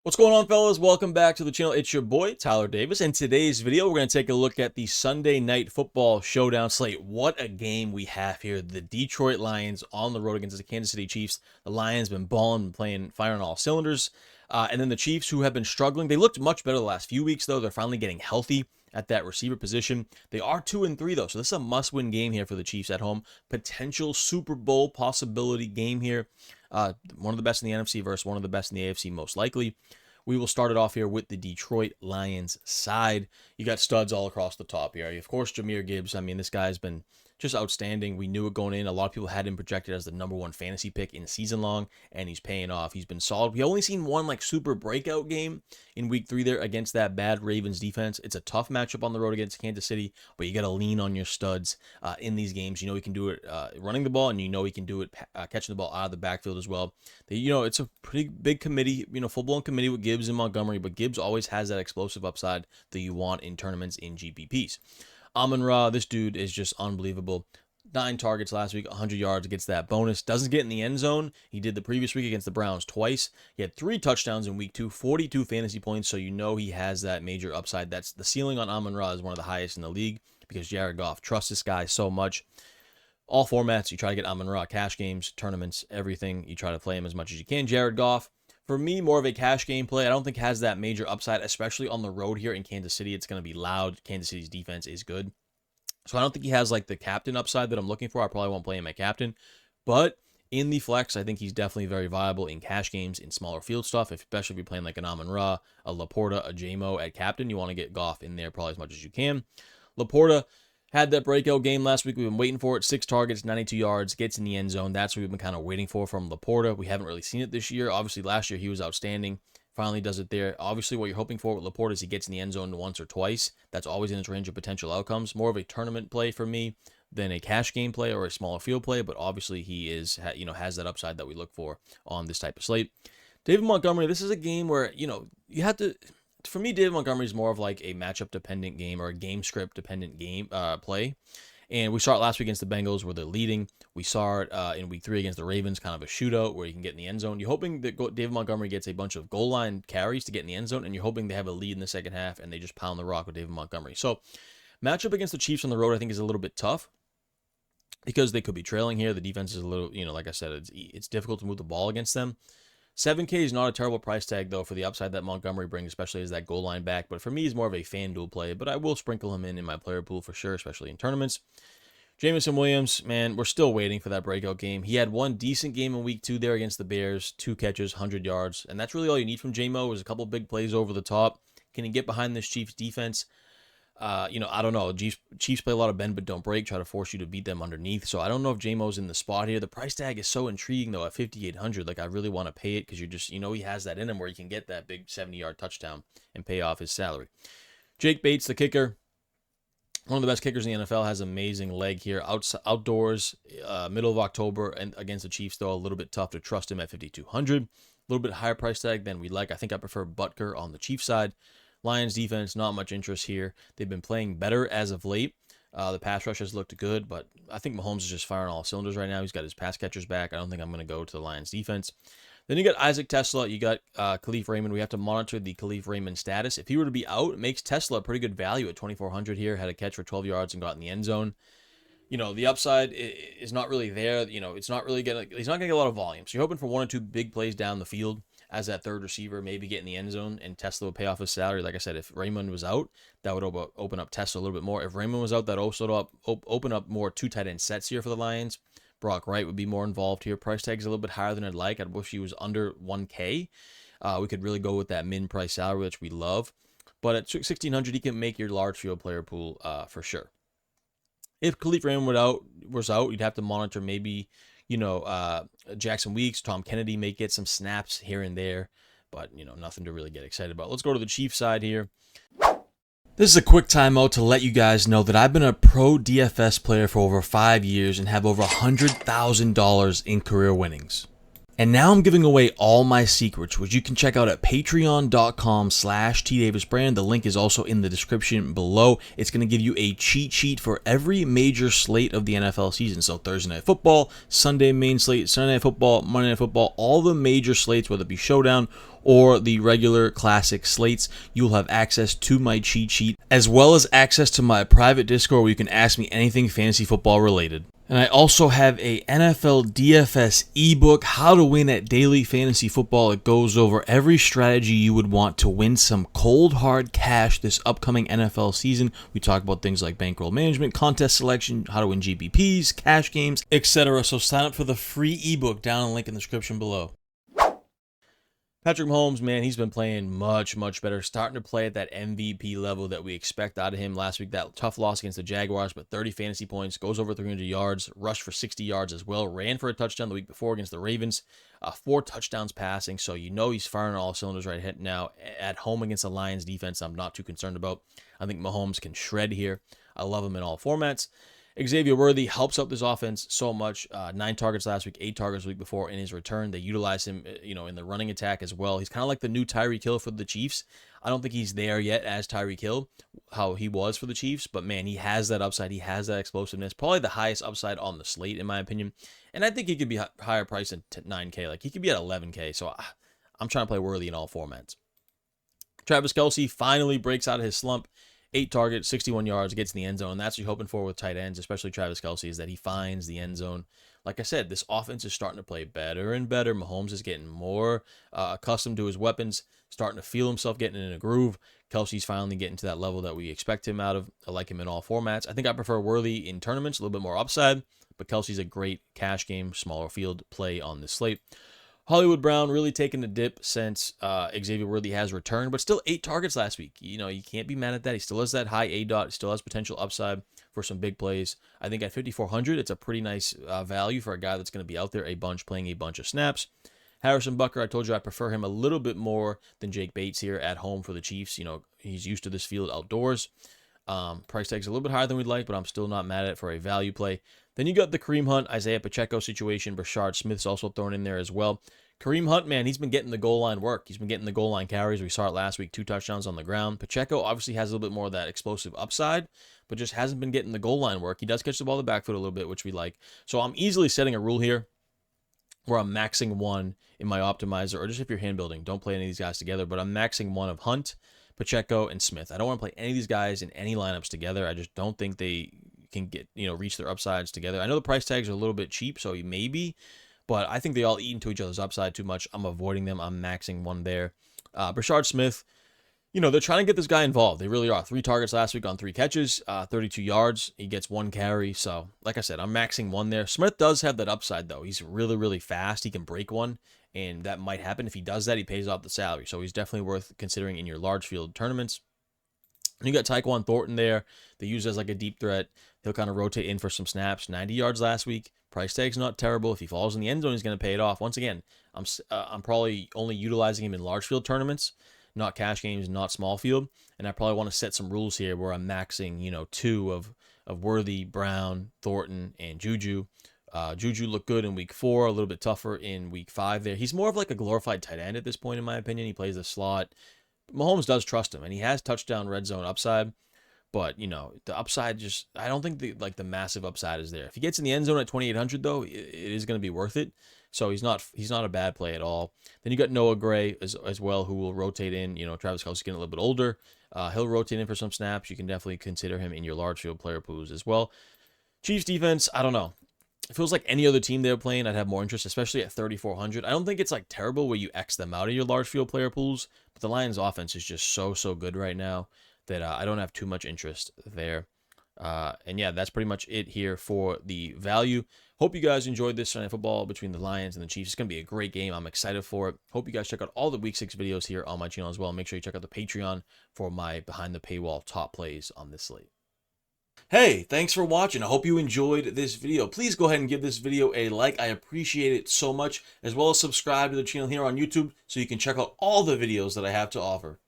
What's going on, fellas? Welcome back to the channel. It's your boy, Tyler Davis. In today's video, we're going to take a look at the Sunday Night Football Showdown slate. What a game we have here. The Detroit Lions on the road against the Kansas City Chiefs. The Lions been balling, playing, firing all cylinders. And then the Chiefs, who have been struggling. They looked much better the last few weeks, though. They're finally getting healthy at that receiver position. They are 2-3, though, so this is a must-win game here for the Chiefs at home. Potential Super Bowl possibility game here. One of the best in the NFC versus one of the best in the AFC, most likely. We will start it off here with the Detroit Lions side. You got studs all across the top here. Of course, Jahmyr Gibbs. I mean, this guy's been just outstanding. We knew it going in. A lot of people had him projected as the #1 fantasy pick in season long, and he's paying off. He's been solid. We only seen one super breakout game in week 3 there against that bad Ravens defense. It's a tough matchup on the road against Kansas City, but you got to lean on your studs in these games. You know he can do it running the ball, and you know he can do it catching the ball out of the backfield as well. It's a pretty big committee, full-blown committee with Gibbs and Montgomery, but Gibbs always has that explosive upside that you want in tournaments in GPPs. Amon-Ra, this dude is just unbelievable. 9 targets last week, 100 yards, gets that bonus. Doesn't get in the end zone. He did the previous week against the Browns twice. He had 3 touchdowns in week 2, 42 fantasy points, so you know he has that major upside. That's the ceiling on Amon-Ra is one of the highest in the league because Jared Goff trusts this guy so much. All formats, you try to get Amon-Ra, cash games, tournaments, everything. You try to play him as much as you can. Jared Goff, for me, more of a cash game play. I don't think has that major upside, especially on the road here in Kansas City. It's going to be loud. Kansas City's defense is good. So I don't think he has like the captain upside that I'm looking for. I probably won't play him at captain. But in the flex, I think he's definitely very viable in cash games, in smaller field stuff, especially if you're playing like an Amon-Ra, a Laporta, a J-Mo at captain. You want to get Goff in there probably as much as you can. Laporta had that breakout game last week. We've been waiting for it. 6 targets, 92 yards, gets in the end zone. That's what we've been kind of waiting for from Laporta. We haven't really seen it this year. Obviously, last year he was outstanding. Finally does it there. Obviously, what you're hoping for with Laporta is he gets in the end zone once or twice. That's always in his range of potential outcomes. More of a tournament play for me than a cash game play or a smaller field play, but obviously he has that upside that we look for on this type of slate. David Montgomery, this is a game where, you have to... For me, David Montgomery is more of like a matchup-dependent game or a game script-dependent game play. And we saw it last week against the Bengals where they're leading. We saw it in week 3 against the Ravens, kind of a shootout where you can get in the end zone. You're hoping that David Montgomery gets a bunch of goal line carries to get in the end zone, and you're hoping they have a lead in the second half and they just pound the rock with David Montgomery. So matchup against the Chiefs on the road, I think, is a little bit tough because they could be trailing here. The defense is a little, like I said, it's difficult to move the ball against them. 7K is not a terrible price tag, though, for the upside that Montgomery brings, especially as that goal line back. But for me, he's more of a FanDuel play. But I will sprinkle him in my player pool for sure, especially in tournaments. Jameson Williams, man, we're still waiting for that breakout game. He had one decent game in week 2 there against the Bears. 2 catches, 100 yards. And that's really all you need from J-Mo is a couple big plays over the top. Can he get behind this Chiefs defense? I don't know. Chiefs play a lot of bend but don't break, try to force you to beat them underneath. So I don't know if J-Mo's in the spot here. The price tag is so intriguing, though, at 5,800. Like, I really want to pay it because you're just, he has that in him where he can get that big 70-yard touchdown and pay off his salary. Jake Bates, the kicker, one of the best kickers in the NFL, has amazing leg here. Outdoors, middle of October, and against the Chiefs, though, a little bit tough to trust him at 5,200. A little bit higher price tag than we like. I think I prefer Butker on the Chiefs side. Lions defense, not much interest here. They've been playing better as of late. The pass rush has looked good, but I think Mahomes is just firing all cylinders right now. He's got his pass catchers back. I don't think I'm going to go to the Lions defense. Then you got Isaac Tesla. You got Khalif Raymond. We have to monitor the Khalif Raymond status. If he were to be out, it makes Tesla a pretty good value at 2,400 here. Had a catch for 12 yards and got in the end zone. The upside is not really there. He's not going to get a lot of volume. So you're hoping for 1 or 2 big plays down the field as that third receiver, maybe get in the end zone, and Tesla would pay off his salary. Like I said, if Raymond was out, that would open up Tesla a little bit more. If Raymond was out, that also open up more 2 tight end sets here for the Lions. Brock Wright would be more involved here. Price tag is a little bit higher than I'd like. I'd wish he was under 1K. We could really go with that min-price salary, which we love. But at 1,600, he can make your large field player pool for sure. If Khalif Raymond was out, you'd have to monitor maybe, Jackson Weeks, Tom Kennedy may get some snaps here and there, but, nothing to really get excited about. Let's go to the Chiefs side here. This is a quick timeout to let you guys know that I've been a pro DFS player for over 5 years and have over $100,000 in career winnings. And now I'm giving away all my secrets, which you can check out at patreon.com/tdavisbrand. The link is also in the description below. It's going to give you a cheat sheet for every major slate of the NFL season. So Thursday Night Football, Sunday main slate, Sunday Night Football, Monday Night Football, all the major slates, whether it be Showdown or the regular classic slates, you'll have access to my cheat sheet, as well as access to my private Discord where you can ask me anything fantasy football related. And I also have a NFL DFS ebook, How to Win at Daily Fantasy Football. It goes over every strategy you would want to win some cold hard cash this upcoming NFL season. We talk about things like bankroll management, contest selection, how to win GPPs, cash games, etc. So sign up for the free ebook down in the link in the description below. Patrick Mahomes, man, he's been playing much, much better. Starting to play at that MVP level that we expect out of him. Last week, that tough loss against the Jaguars, but 30 fantasy points, goes over 300 yards, rushed for 60 yards as well, ran for a touchdown the week before against the Ravens, 4 touchdowns passing, so you know he's firing on all cylinders right now. At home against the Lions defense, I'm not too concerned about. I think Mahomes can shred here. I love him in all formats. Xavier Worthy helps out this offense so much. 9 targets last week, 8 targets the week before in his return. They utilize him, in the running attack as well. He's kind of like the new Tyreek Hill for the Chiefs. I don't think he's there yet as Tyreek Hill, how he was for the Chiefs, but man, he has that upside. He has that explosiveness. Probably the highest upside on the slate, in my opinion. And I think he could be higher priced than 9K. Like, he could be at 11K. So I'm trying to play Worthy in all formats. Travis Kelce finally breaks out of his slump. 8 targets, 61 yards, gets in the end zone. That's what you're hoping for with tight ends, especially Travis Kelce, is that he finds the end zone. Like I said, this offense is starting to play better and better. Mahomes is getting more accustomed to his weapons, starting to feel himself getting in a groove. Kelce's finally getting to that level that we expect him out of. I like him in all formats. I think I prefer Worthy in tournaments, a little bit more upside, but Kelce's a great cash game, smaller field play on this slate. Hollywood Brown really taking a dip since Xavier Worthy has returned, but still 8 targets last week. You can't be mad at that. He still has that high A-dot, still has potential upside for some big plays. I think at 5,400, it's a pretty nice value for a guy that's going to be out there a bunch, playing a bunch of snaps. Harrison Butker, I told you I prefer him a little bit more than Jake Bates here at home for the Chiefs. He's used to this field outdoors. Price tag's a little bit higher than we'd like, but I'm still not mad at it for a value play. Then you got the Kareem Hunt, Isaiah Pacheco situation. Brashard Smith's also thrown in there as well. Kareem Hunt, man, he's been getting the goal line work. He's been getting the goal line carries. We saw it last week, 2 touchdowns on the ground. Pacheco obviously has a little bit more of that explosive upside, but just hasn't been getting the goal line work. He does catch the ball in the back foot a little bit, which we like. So I'm easily setting a rule here where I'm maxing 1 in my optimizer, or just if you're hand building, don't play any of these guys together, but I'm maxing 1 of Hunt, Pacheco, and Smith. I don't want to play any of these guys in any lineups together. I just don't think they can get, reach their upsides together. I know the price tags are a little bit cheap, so maybe, but I think they all eat into each other's upside too much. I'm avoiding them. I'm maxing 1 there. Brashard Smith, they're trying to get this guy involved. They really are. 3 targets last week on 3 catches, 32 yards. He gets 1 carry. So, like I said, I'm maxing 1 there. Smith does have that upside, though. He's really, really fast. He can break one, and that might happen. If he does that, he pays off the salary. So he's definitely worth considering in your large field tournaments. You got Tyquan Thornton there. They use as like a deep threat. He'll kind of rotate in for some snaps. 90 yards last week. Price tag's not terrible. If he falls in the end zone, he's going to pay it off. Once again, I'm probably only utilizing him in large field tournaments, not cash games, not small field. And I probably want to set some rules here where I'm maxing, 2 of Worthy, Brown, Thornton, and Juju. Juju looked good in week 4, a little bit tougher in week 5 there. He's more of like a glorified tight end at this point, in my opinion. He plays the slot. Mahomes does trust him, and he has touchdown red zone upside. But, the upside I don't think the massive upside is there. If he gets in the end zone at 2,800, though, it is going to be worth it. So he's not a bad play at all. Then you got Noah Gray as well, who will rotate in. Travis Kelce getting a little bit older. He'll rotate in for some snaps. You can definitely consider him in your large field player pools as well. Chiefs defense, I don't know. It feels like any other team they're playing, I'd have more interest, especially at 3,400. I don't think it's like terrible where you X them out of your large field player pools, but the Lions offense is just so good right now that I don't have too much interest there. And yeah, that's pretty much it here for the value. Hope you guys enjoyed this Sunday football between the Lions and the Chiefs. It's going to be a great game. I'm excited for it. Hope you guys check out all the Week 6 videos here on my channel as well. Make sure you check out the Patreon for my behind the paywall top plays on this slate. Hey, thanks for watching. I hope you enjoyed this video. Please go ahead and give this video a like. I appreciate it so much, as well as subscribe to the channel here on YouTube so you can check out all the videos that I have to offer.